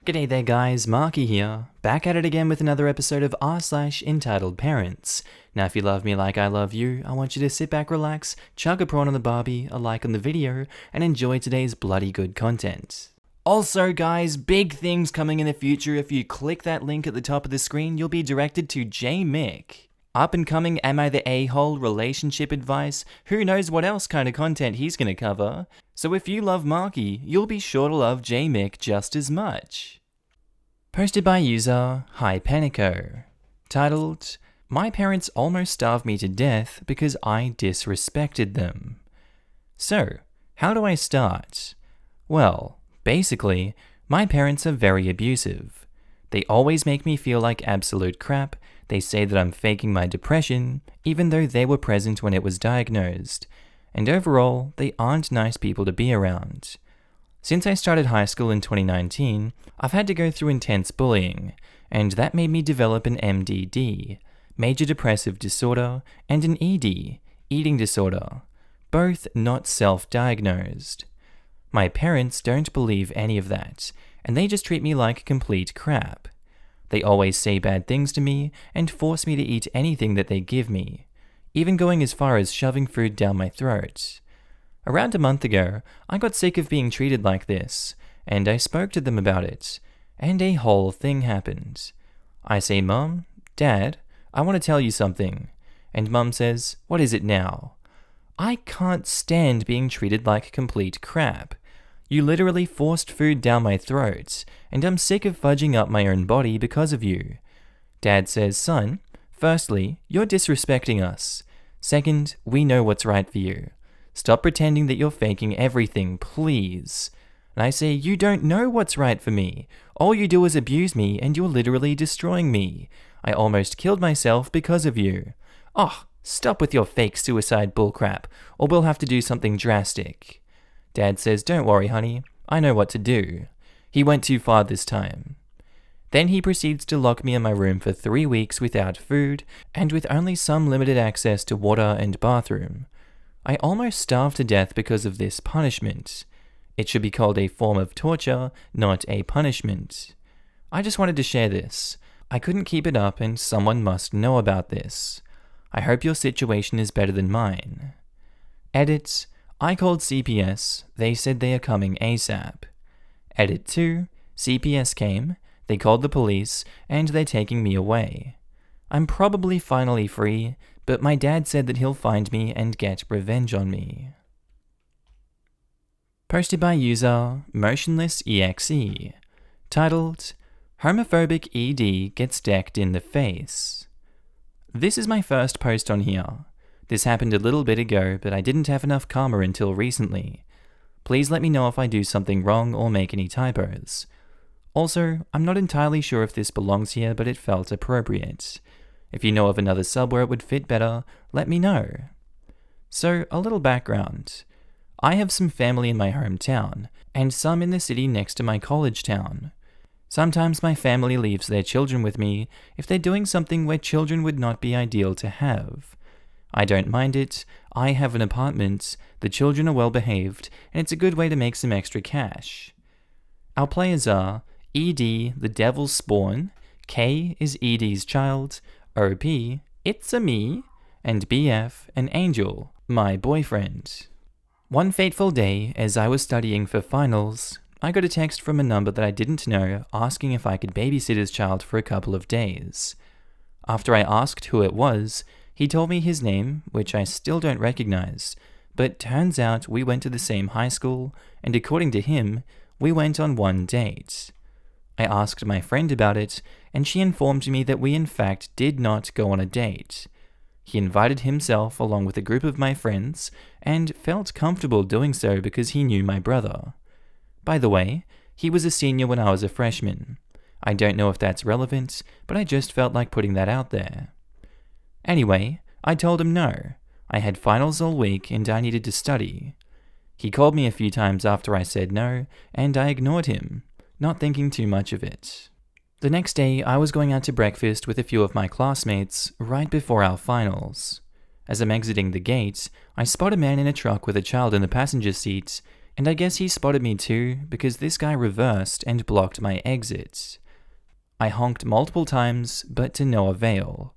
G'day there guys, Markee here, back at it again with another episode of r/Entitled Parents. Now if you love me like I love you, I want you to sit back, relax, chug a prawn on the Barbie, a like on the video, and enjoy today's bloody good content. Also guys, big things coming in the future. If you click that link at the top of the screen, you'll be directed to J Mick. Up and coming Am I the A-hole relationship advice, who knows what else kind of content he's gonna cover. So if you love Markee, you'll be sure to love J Mick just as much. Posted by user HiPanico. Titled, My parents almost starved me to death because I disrespected them. So, how do I start? Well, basically, my parents are very abusive. They always make me feel like absolute crap. They say that I'm faking my depression, even though they were present when it was diagnosed. And overall, they aren't nice people to be around. Since I started high school in 2019, I've had to go through intense bullying, and that made me develop an MDD, major depressive disorder, and an ED, eating disorder, both not self-diagnosed. My parents don't believe any of that, and they just treat me like complete crap. They always say bad things to me and force me to eat anything that they give me, even going as far as shoving food down my throat. Around a month ago, I got sick of being treated like this, and I spoke to them about it, and a whole thing happened. I say, Mum, Dad, I want to tell you something. And Mum says, what is it now? I can't stand being treated like complete crap. You literally forced food down my throat, and I'm sick of fudging up my own body because of you. Dad says, son, firstly, you're disrespecting us. Second, we know what's right for you. Stop pretending that you're faking everything, please. And I say, you don't know what's right for me. All you do is abuse me, and you're literally destroying me. I almost killed myself because of you. Oh, stop with your fake suicide bullcrap, or we'll have to do something drastic. Dad says, don't worry, honey. I know what to do. He went too far this time. Then he proceeds to lock me in my room for 3 weeks without food, and with only some limited access to water and bathroom. I almost starved to death because of this punishment. It should be called a form of torture, not a punishment. I just wanted to share this. I couldn't keep it up, and someone must know about this. I hope your situation is better than mine. Edit. I called CPS, they said they are coming ASAP. Edit 2, CPS came, they called the police, and they're taking me away. I'm probably finally free, but my dad said that he'll find me and get revenge on me. Posted by user MotionlessExe. Titled, Homophobic ED Gets Decked in the Face. This is my first post on here. This happened a little bit ago, but I didn't have enough karma until recently. Please let me know if I do something wrong or make any typos. Also, I'm not entirely sure if this belongs here, but it felt appropriate. If you know of another sub where it would fit better, let me know. So, a little background. I have some family in my hometown, and some in the city next to my college town. Sometimes my family leaves their children with me if they're doing something where children would not be ideal to have. I don't mind it, I have an apartment, the children are well behaved, and it's a good way to make some extra cash. Our players are ED, the devil's spawn, K is ED's child, OP, it's a me, and BF, an angel, my boyfriend. One fateful day, as I was studying for finals, I got a text from a number that I didn't know asking if I could babysit his child for a couple of days. After I asked who it was, he told me his name, which I still don't recognize, but turns out we went to the same high school, and according to him, we went on one date. I asked my friend about it, and she informed me that we in fact did not go on a date. He invited himself along with a group of my friends, and felt comfortable doing so because he knew my brother. By the way, he was a senior when I was a freshman. I don't know if that's relevant, but I just felt like putting that out there. Anyway, I told him no. I had finals all week and I needed to study. He called me a few times after I said no, and I ignored him, not thinking too much of it. The next day, I was going out to breakfast with a few of my classmates right before our finals. As I'm exiting the gate, I spot a man in a truck with a child in the passenger seat, And I guess he spotted me too, because this guy reversed and blocked my exit. I honked multiple times, but to no avail.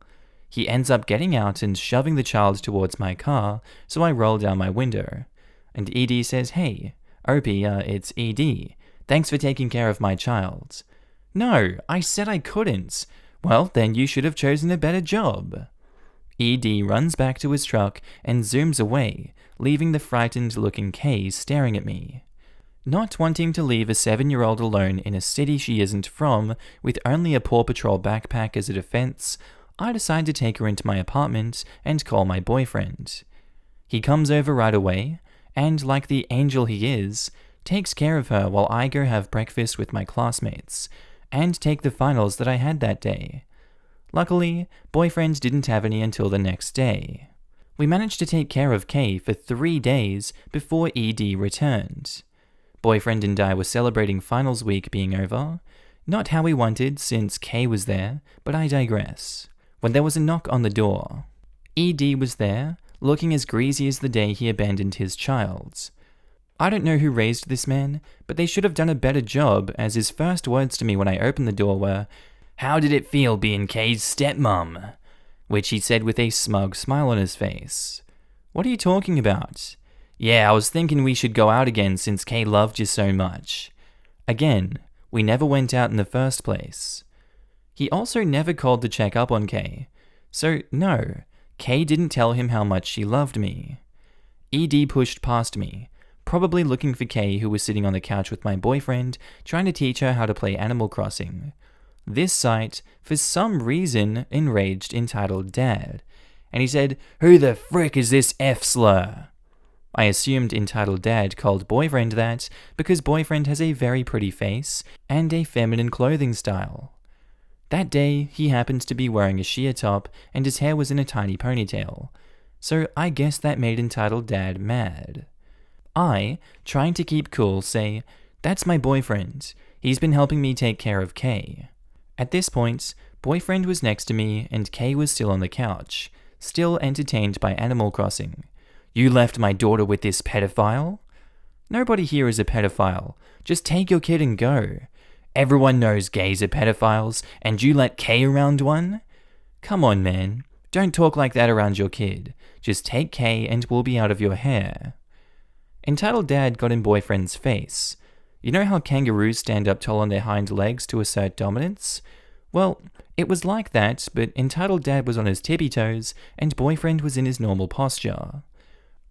He ends up getting out and shoving the child towards my car, so I roll down my window. And ED says, "Hey, Opie, it's ED. Thanks for taking care of my child." "No, I said I couldn't." "Well, then you should have chosen a better job." ED runs back to his truck and zooms away, leaving the frightened-looking Kay staring at me. Not wanting to leave a 7-year-old alone in a city she isn't from, with only a Paw Patrol backpack as a defense, I decide to take her into my apartment and call my boyfriend. He comes over right away, and like the angel he is, takes care of her while I go have breakfast with my classmates, and take the finals that I had that day. Luckily, boyfriend didn't have any until the next day. We managed to take care of Kay for 3 days before ED returned. Boyfriend and I were celebrating finals week being over. Not how we wanted since Kay was there, but I digress. When there was a knock on the door. ED was there, looking as greasy as the day he abandoned his child. I don't know who raised this man, but they should have done a better job, as his first words to me when I opened the door were, "How did it feel being Kay's stepmom?" Which he said with a smug smile on his face. "What are you talking about?" "Yeah, I was thinking we should go out again since Kay loved you so much." Again, we never went out in the first place. He also never called to check up on Kay. So no, Kay didn't tell him how much she loved me. ED pushed past me, probably looking for Kay, who was sitting on the couch with my boyfriend, trying to teach her how to play Animal Crossing. This sight, for some reason, enraged entitled Dad, and he said, "Who the frick is this F-slur?" I assumed entitled Dad called boyfriend that because boyfriend has a very pretty face and a feminine clothing style. That day, he happened to be wearing a sheer top and his hair was in a tiny ponytail, so I guess that made entitled Dad mad. I, trying to keep cool, say, "That's my boyfriend. He's been helping me take care of Kay." At this point, boyfriend was next to me and Kay was still on the couch, still entertained by Animal Crossing. "You left my daughter with this pedophile?" "Nobody here is a pedophile. Just take your kid and go." "Everyone knows gays are pedophiles, and you let Kay around one?" "Come on, man. Don't talk like that around your kid. Just take Kay and we'll be out of your hair." Entitled Dad got in boyfriend's face. You know how kangaroos stand up tall on their hind legs to assert dominance? Well, it was like that, but entitled Dad was on his tippy toes and boyfriend was in his normal posture.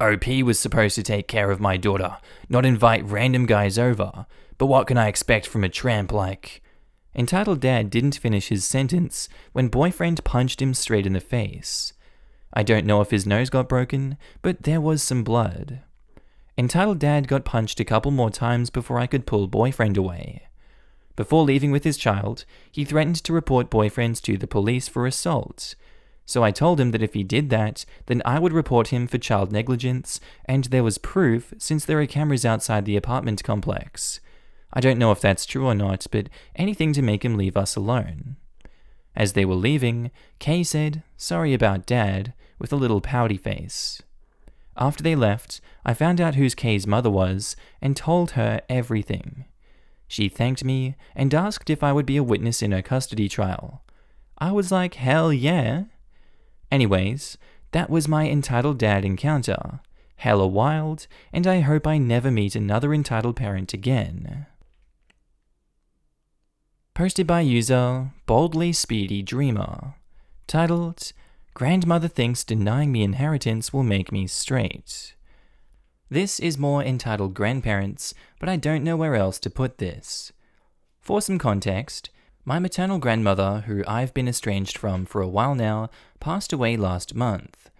"OP was supposed to take care of my daughter, not invite random guys over. But what can I expect from a tramp like..." Entitled Dad didn't finish his sentence when boyfriend punched him straight in the face. I don't know if his nose got broken, but there was some blood. Entitled Dad got punched a couple more times before I could pull boyfriend away. Before leaving with his child, he threatened to report boyfriend to the police for assault. So I told him that if he did that, then I would report him for child negligence, and there was proof since there are cameras outside the apartment complex. I don't know if that's true or not, but anything to make him leave us alone. As they were leaving, Kay said, "Sorry about Dad," with a little pouty face. After they left, I found out who Kay's mother was and told her everything. She thanked me and asked if I would be a witness in her custody trial. I was like, hell yeah. Anyways, that was my entitled dad encounter. Hella wild, and I hope I never meet another entitled parent again. Posted by user Boldly Speedy Dreamer. Titled, "Grandmother thinks denying me inheritance will make me straight." This is more entitled grandparents, but I don't know where else to put this. For some context, my maternal grandmother, who I've been estranged from for a while now, passed away last month.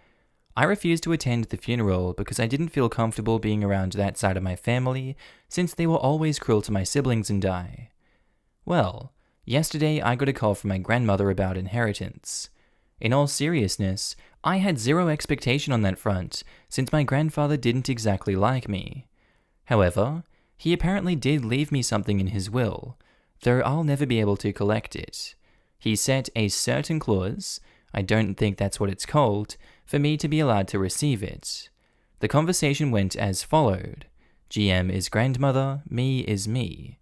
I refused to attend the funeral because I didn't feel comfortable being around that side of my family, since they were always cruel to my siblings and I. Well, yesterday I got a call from my grandmother about inheritance. In all seriousness, I had zero expectation on that front, since my grandfather didn't exactly like me. However, he apparently did leave me something in his will, though I'll never be able to collect it. He set a certain clause, I don't think that's what it's called, for me to be allowed to receive it. The conversation went as followed. GM is grandmother, me is me.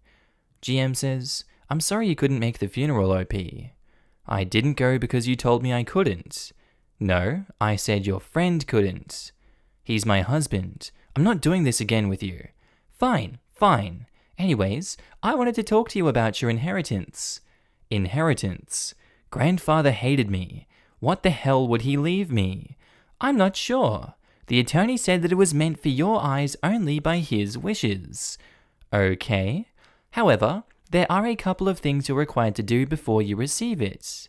GM says, I'm sorry you couldn't make the funeral, OP. I didn't go because you told me I couldn't. No, I said your friend couldn't. He's my husband. I'm not doing this again with you. Fine. Anyways, I wanted to talk to you about your inheritance. Inheritance. Grandfather hated me. What the hell would he leave me? I'm not sure. The attorney said that it was meant for your eyes only by his wishes. Okay. However, there are a couple of things you're required to do before you receive it.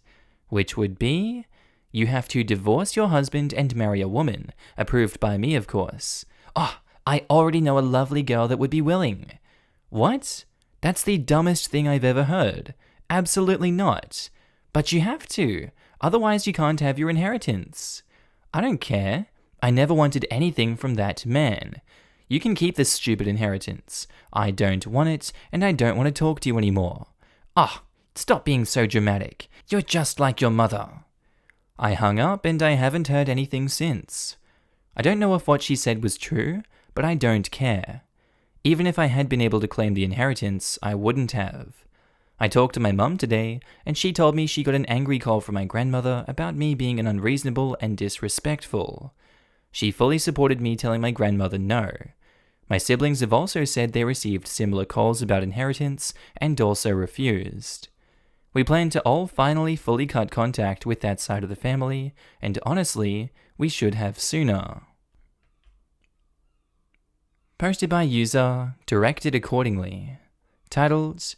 Which would be, you have to divorce your husband and marry a woman, approved by me, of course. Oh, I already know a lovely girl that would be willing. What? That's the dumbest thing I've ever heard. Absolutely not. But you have to, otherwise you can't have your inheritance. I don't care. I never wanted anything from that man. You can keep this stupid inheritance. I don't want it, and I don't want to talk to you anymore. Stop being so dramatic. You're just like your mother. I hung up, and I haven't heard anything since. I don't know if what she said was true, but I don't care. Even if I had been able to claim the inheritance, I wouldn't have. I talked to my mum today, and she told me she got an angry call from my grandmother about me being unreasonable and disrespectful. She fully supported me telling my grandmother no. My siblings have also said they received similar calls about inheritance and also refused. We plan to all finally fully cut contact with that side of the family, and honestly, we should have sooner. Posted by user, directed accordingly. Titled,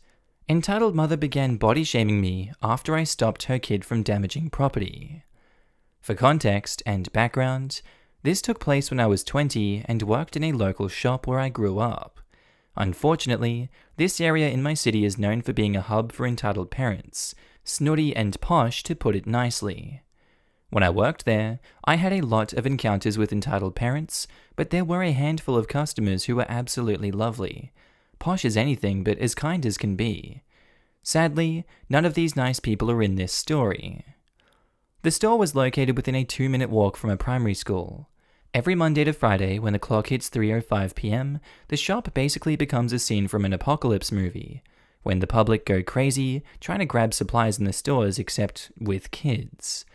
Entitled Mother began body shaming me after I stopped her kid from damaging property. For context and background, this took place when I was 20 and worked in a local shop where I grew up. Unfortunately, this area in my city is known for being a hub for entitled parents, snooty and posh to put it nicely. When I worked there, I had a lot of encounters with entitled parents, but there were a handful of customers who were absolutely lovely. Posh as anything, but as kind as can be. Sadly, none of these nice people are in this story. The store was located within a 2-minute walk from a primary school. Every Monday to Friday, when the clock hits 3:05 p.m., the shop basically becomes a scene from an apocalypse movie, when the public go crazy trying to grab supplies in the stores except with kids.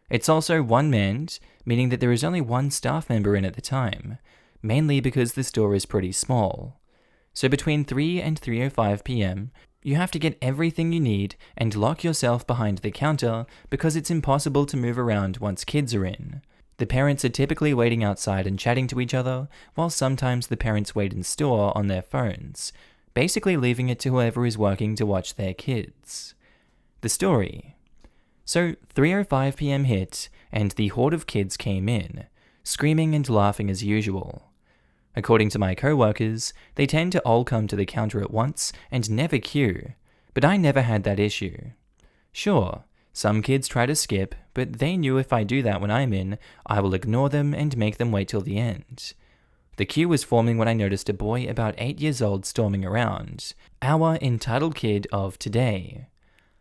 It's also one-manned, meaning that there is only one staff member in at the time, mainly because the store is pretty small. So between 3 and 3:05 p.m., you have to get everything you need and lock yourself behind the counter because it's impossible to move around once kids are in. The parents are typically waiting outside and chatting to each other, while sometimes the parents wait in store on their phones, basically leaving it to whoever is working to watch their kids. The story. So 3:05 p.m. hit, and the horde of kids came in, screaming and laughing as usual. According to my co-workers, they tend to all come to the counter at once and never queue, but I never had that issue. Sure, some kids try to skip, but they knew if I do that when I'm in, I will ignore them and make them wait till the end. The queue was forming when I noticed a boy about 8 years old storming around, our entitled kid of today.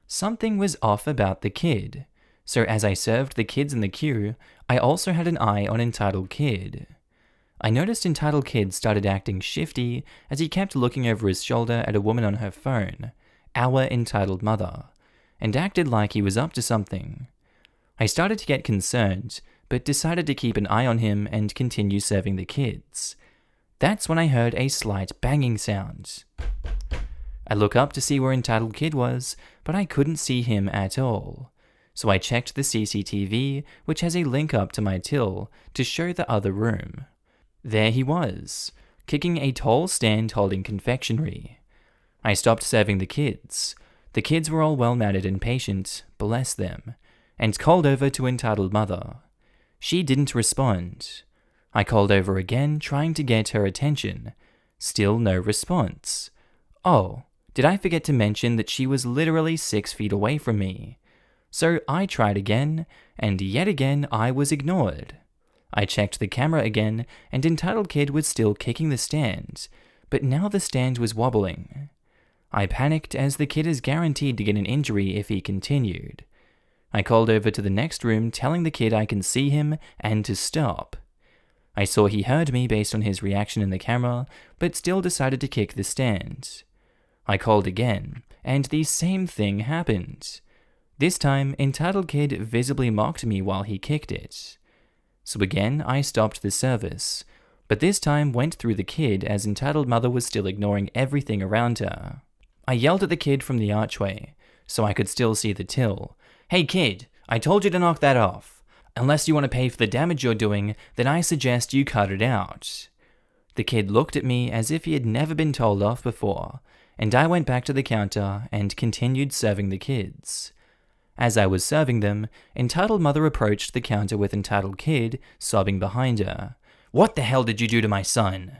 Something was off about the kid, so as I served the kids in the queue, I also had an eye on entitled kid. I noticed entitled kid started acting shifty as he kept looking over his shoulder at a woman on her phone, our entitled mother, and acted like he was up to something. I started to get concerned, but decided to keep an eye on him and continue serving the kids. That's when I heard a slight banging sound. I look up to see where entitled kid was, but I couldn't see him at all. So I checked the CCTV, which has a link up to my till, to show the other room. There he was, kicking a tall stand holding confectionery. I stopped serving the kids. The kids were all well-mannered and patient, bless them, and called over to entitled mother. She didn't respond. I called over again, trying to get her attention. Still no response. Oh, did I forget to mention that she was literally 6 feet away from me? So I tried again, and yet again I was ignored. I checked the camera again, and entitled kid was still kicking the stand, but now the stand was wobbling. I panicked as the kid is guaranteed to get an injury if he continued. I called over to the next room telling the kid I can see him and to stop. I saw he heard me based on his reaction in the camera, but still decided to kick the stand. I called again, and the same thing happened. This time, Entitled Kid visibly mocked me while he kicked it. So again, I stopped the service, but this time went through the kid as Entitled Mother was still ignoring everything around her. I yelled at the kid from the archway, so I could still see the till. "Hey kid, I told you to knock that off. Unless you want to pay for the damage you're doing, then I suggest you cut it out." The kid looked at me as if he had never been told off before, and I went back to the counter and continued serving the kids. As I was serving them, Entitled Mother approached the counter with Entitled Kid sobbing behind her. "What the hell did you do to my son?"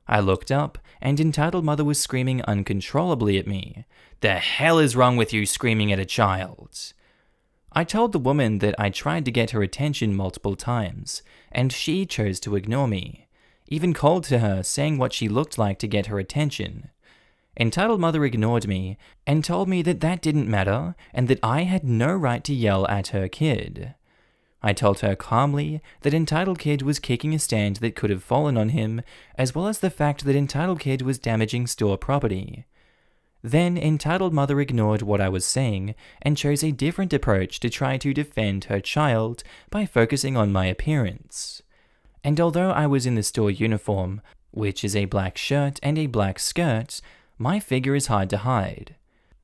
I looked up, and Entitled Mother was screaming uncontrollably at me. "The hell is wrong with you screaming at a child?" I told the woman that I tried to get her attention multiple times, and she chose to ignore me. Even called to her, saying what she looked like to get her attention. Entitled Mother ignored me, and told me that that didn't matter, and that I had no right to yell at her kid. I told her calmly that Entitled Kid was kicking a stand that could have fallen on him, as well as the fact that Entitled Kid was damaging store property. Then Entitled Mother ignored what I was saying and chose a different approach to try to defend her child by focusing on my appearance. And although I was in the store uniform, which is a black shirt and a black skirt, my figure is hard to hide.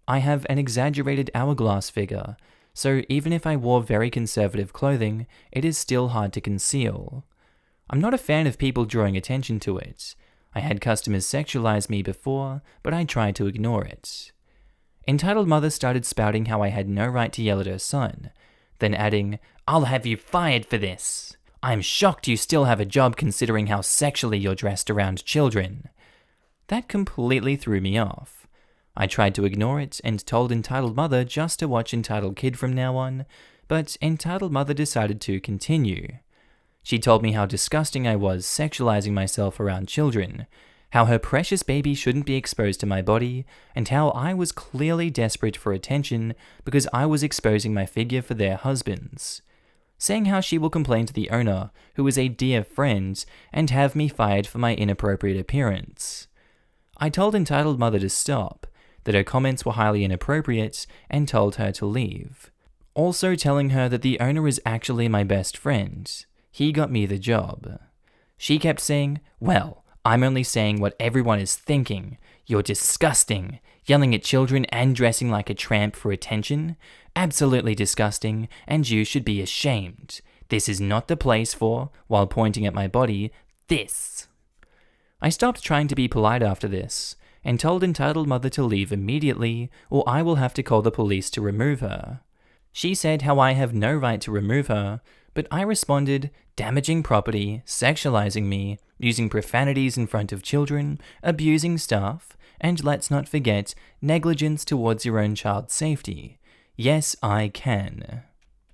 I have an exaggerated hourglass figure, so even if I wore very conservative clothing, it is still hard to conceal. I'm not a fan of people drawing attention to it. I had customers sexualize me before, but I tried to ignore it. Entitled Mother started spouting how I had no right to yell at her son, then adding, "I'll have you fired for this. I'm shocked you still have a job considering how sexually you're dressed around children." That completely threw me off. I tried to ignore it and told Entitled Mother just to watch Entitled Kid from now on, but Entitled Mother decided to continue. She told me how disgusting I was sexualizing myself around children, how her precious baby shouldn't be exposed to my body, and how I was clearly desperate for attention because I was exposing my figure for their husbands. Saying how she will complain to the owner, who is a dear friend, and have me fired for my inappropriate appearance. I told Entitled Mother to stop, that her comments were highly inappropriate, and told her to leave. Also telling her that the owner is actually my best friend. He got me the job. She kept saying, "Well, I'm only saying what everyone is thinking. You're disgusting. Yelling at children and dressing like a tramp for attention? Absolutely disgusting, and you should be ashamed. This is not the place for," while pointing at my body, "this." I stopped trying to be polite after this, and told Entitled Mother to leave immediately, or I will have to call the police to remove her. She said how I have no right to remove her, but I responded, damaging property, sexualizing me, using profanities in front of children, abusing staff, and let's not forget, negligence towards your own child's safety. Yes, I can.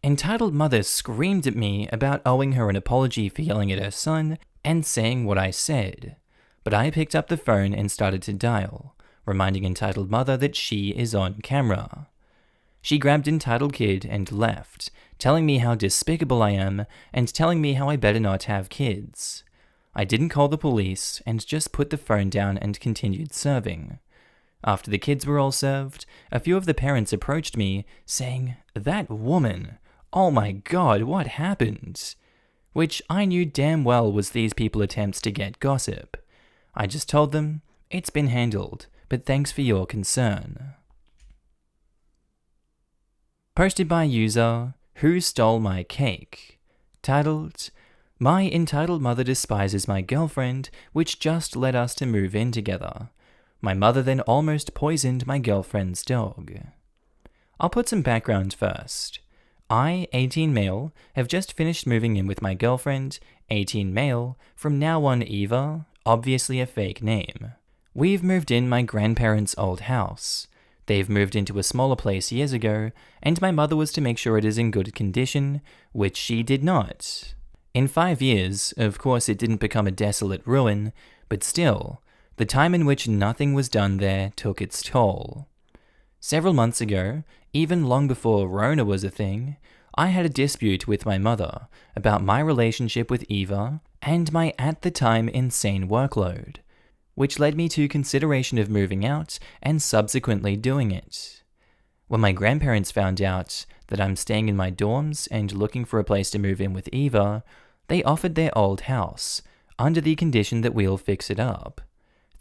Entitled Mother screamed at me about owing her an apology for yelling at her son and saying what I said. But I picked up the phone and started to dial, reminding Entitled Mother that she is on camera. She grabbed Entitled Kid and left, telling me how despicable I am and telling me how I better not have kids. I didn't call the police and just put the phone down and continued serving. After the kids were all served, a few of the parents approached me, saying, "That woman, oh my god, what happened?" Which I knew damn well was these people's attempts to get gossip. I just told them, "It's been handled, but thanks for your concern." Posted by user, Who Stole My Cake? Titled, My Entitled Mother Despises My Girlfriend, which just led us to move in together. My mother then almost poisoned my girlfriend's dog. I'll put some background first. I, 18 male, have just finished moving in with my girlfriend, 18 male, from now on Eva, obviously a fake name. We've moved in my grandparents' old house. They've moved into a smaller place years ago, and my mother was to make sure it is in good condition, which she did not. In 5 years, of course it didn't become a desolate ruin, but still, the time in which nothing was done there took its toll. Several months ago, even long before Rona was a thing, I had a dispute with my mother about my relationship with Eva and my at the time insane workload, which led me to consideration of moving out and subsequently doing it. When my grandparents found out that I'm staying in my dorms and looking for a place to move in with Eva, they offered their old house, under the condition that we'll fix it up.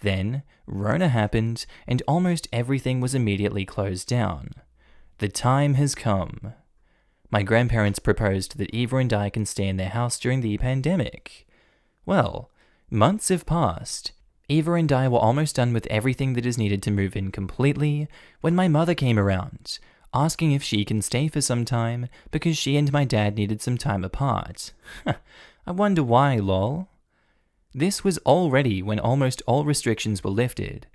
Then, Rona happened, and almost everything was immediately closed down. The time has come. My grandparents proposed that Eva and I can stay in their house during the pandemic. Well, months have passed. Eva and I were almost done with everything that is needed to move in completely when my mother came around, asking if she can stay for some time because she and my dad needed some time apart. I wonder why, lol. This was already when almost all restrictions were lifted,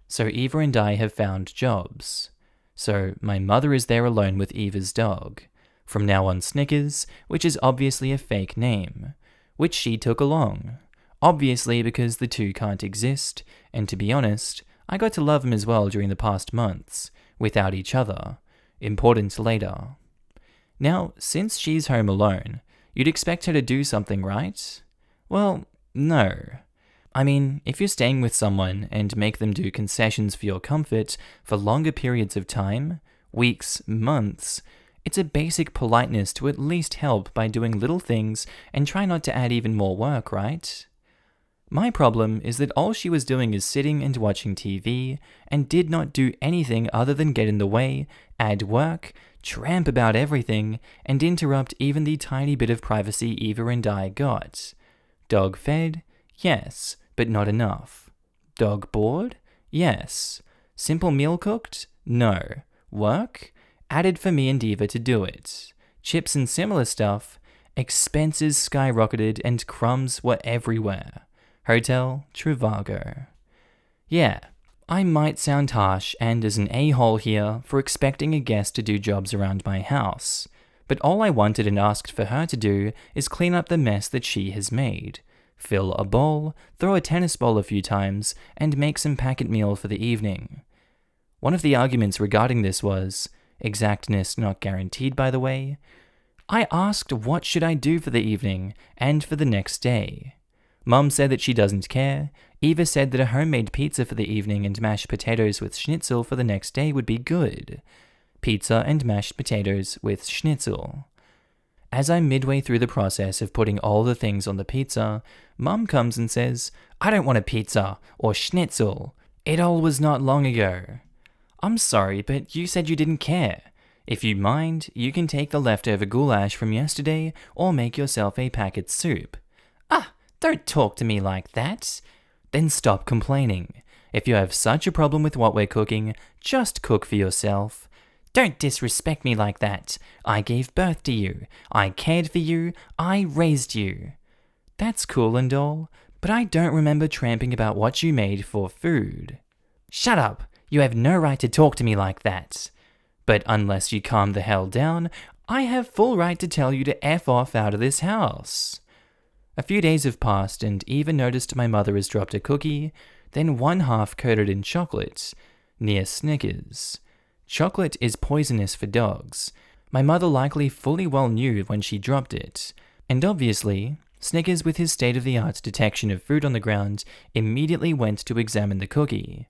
so Eva and I have found jobs. So my mother is there alone with Eva's dog, from now on Snickers, which is obviously a fake name, which she took along. Obviously because the two can't exist, and to be honest, I got to love him as well during the past months, without each other. Important later. Now, since she's home alone, you'd expect her to do something, right? Well, no. I mean, if you're staying with someone and make them do concessions for your comfort for longer periods of time, weeks, months, it's a basic politeness to at least help by doing little things and try not to add even more work, right? My problem is that all she was doing is sitting and watching TV and did not do anything other than get in the way, add work, tramp about everything, and interrupt even the tiny bit of privacy Eva and I got. Dog fed? Yes, but not enough. Dog bored? Yes. Simple meal cooked? No. Work? Added for me and Eva to do it. Chips and similar stuff? Expenses skyrocketed and crumbs were everywhere. Hotel Trivago. Yeah, I might sound harsh and as an a-hole here for expecting a guest to do jobs around my house, but all I wanted and asked for her to do is clean up the mess that she has made, fill a bowl, throw a tennis ball a few times, and make some packet meal for the evening. One of the arguments regarding this was, exactness not guaranteed by the way, I asked what should I do for the evening and for the next day. Mum said that she doesn't care. Eva said that a homemade pizza for the evening and mashed potatoes with schnitzel for the next day would be good. Pizza and mashed potatoes with schnitzel. As I'm midway through the process of putting all the things on the pizza, Mum comes and says, I don't want a pizza or schnitzel. It all was not long ago. I'm sorry, but you said you didn't care. If you mind, you can take the leftover goulash from yesterday or make yourself a packet soup. Ah! Don't talk to me like that. Then stop complaining. If you have such a problem with what we're cooking, just cook for yourself. Don't disrespect me like that. I gave birth to you. I cared for you. I raised you. That's cool and all, but I don't remember tramping about what you made for food. Shut up. You have no right to talk to me like that. But unless you calm the hell down, I have full right to tell you to F off out of this house. A few days have passed and Eva noticed my mother has dropped a cookie, then one half coated in chocolate, near Snickers. Chocolate is poisonous for dogs. My mother likely fully well knew when she dropped it, and obviously, Snickers with his state-of-the-art detection of food on the ground immediately went to examine the cookie.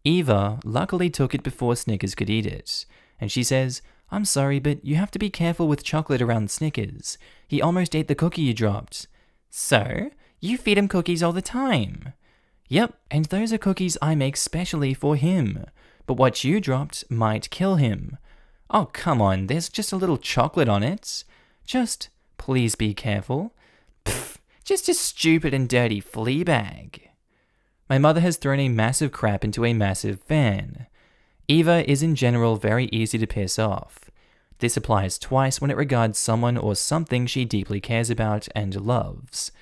Eva luckily took it before Snickers could eat it, and she says, I'm sorry, but you have to be careful with chocolate around Snickers. He almost ate the cookie you dropped. So, you feed him cookies all the time. Yep, and those are cookies I make specially for him. But what you dropped might kill him. Oh, come on, there's just a little chocolate on it. Just, please be careful. Pfft, just a stupid and dirty flea bag. My mother has thrown a massive crap into a massive fan. Eva is in general very easy to piss off. This applies twice when it regards someone or something she deeply cares about and loves.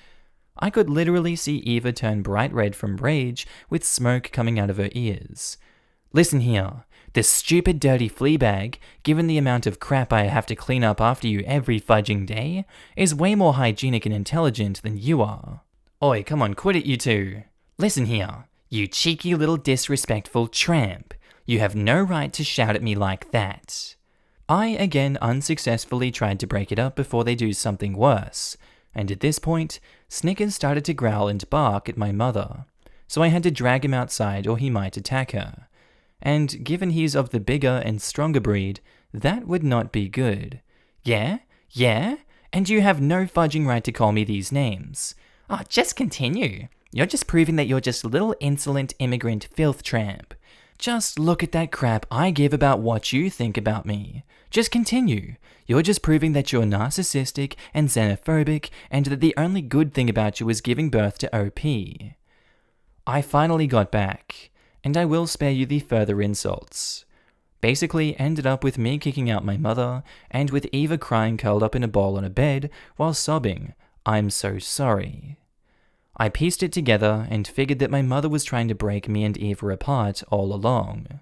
I could literally see Eva turn bright red from rage with smoke coming out of her ears. Listen here, this stupid dirty flea bag, given the amount of crap I have to clean up after you every fudging day, is way more hygienic and intelligent than you are. Oi, come on, quit it you two. Listen here, you cheeky little disrespectful tramp. You have no right to shout at me like that. I again unsuccessfully tried to break it up before they do something worse. And at this point, Snickers started to growl and bark at my mother, so I had to drag him outside or he might attack her. And given he's of the bigger and stronger breed, that would not be good. Yeah? Yeah? And you have no fudging right to call me these names. Oh, just continue. You're just proving that you're just a little insolent immigrant filth tramp. Just look at that crap I give about what you think about me. Just continue. You're just proving that you're narcissistic and xenophobic and that the only good thing about you is giving birth to OP. I finally got back, and I will spare you the further insults. Basically ended up with me kicking out my mother, and with Eva crying curled up in a ball on a bed while sobbing, "I'm so sorry." I pieced it together and figured that my mother was trying to break me and Eva apart all along.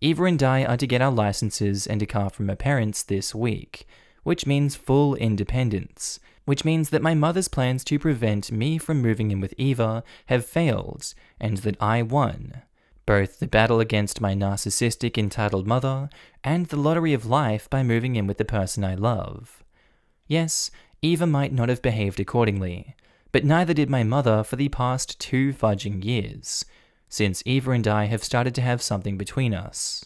Eva and I are to get our licenses and a car from her parents this week, which means full independence, which means that my mother's plans to prevent me from moving in with Eva have failed, and that I won. Both the battle against my narcissistic, entitled mother, and the lottery of life by moving in with the person I love. Yes, Eva might not have behaved accordingly, but neither did my mother for the past 2 fudging years, since Eva and I have started to have something between us.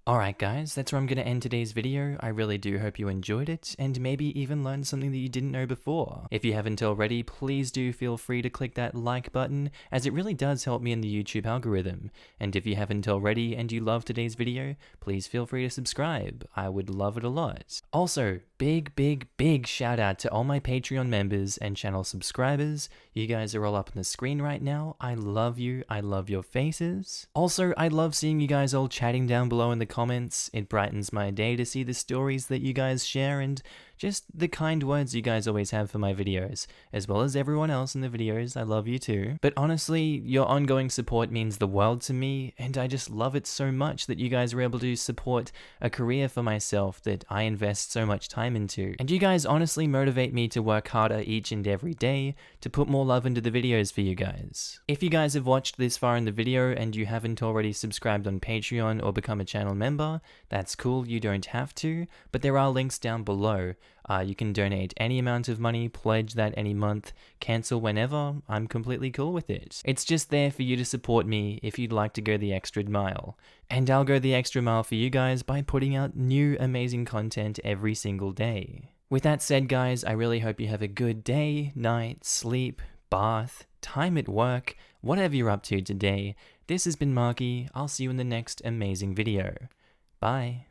Alright guys, that's where I'm going to end today's video. I really do hope you enjoyed it, and maybe even learned something that you didn't know before. If you haven't already, please do feel free to click that like button, as it really does help me in the YouTube algorithm. And if you haven't already and you loved today's video, please feel free to subscribe. I would love it a lot. Also, big shout out to all my Patreon members and channel subscribers. You guys are all up on the screen right now. I love you. I love your faces. Also, I love seeing you guys all chatting down below in the comments. It brightens my day to see the stories that you guys share and just the kind words you guys always have for my videos, as well as everyone else in the videos. I love you too. But honestly, your ongoing support means the world to me, and I just love it so much that you guys are able to support a career for myself that I invest so much time into. And you guys honestly motivate me to work harder each and every day to put more love into the videos for you guys. If you guys have watched this far in the video and you haven't already subscribed on Patreon or become a channel member, that's cool, you don't have to, but there are links down below. You can donate any amount of money, pledge that any month, cancel whenever. I'm completely cool with it. It's just there for you to support me if you'd like to go the extra mile. And I'll go the extra mile for you guys by putting out new amazing content every single day. With that said guys, I really hope you have a good day, night, sleep, bath, time at work, whatever you're up to today. This has been Markee. I'll see you in the next amazing video. Bye.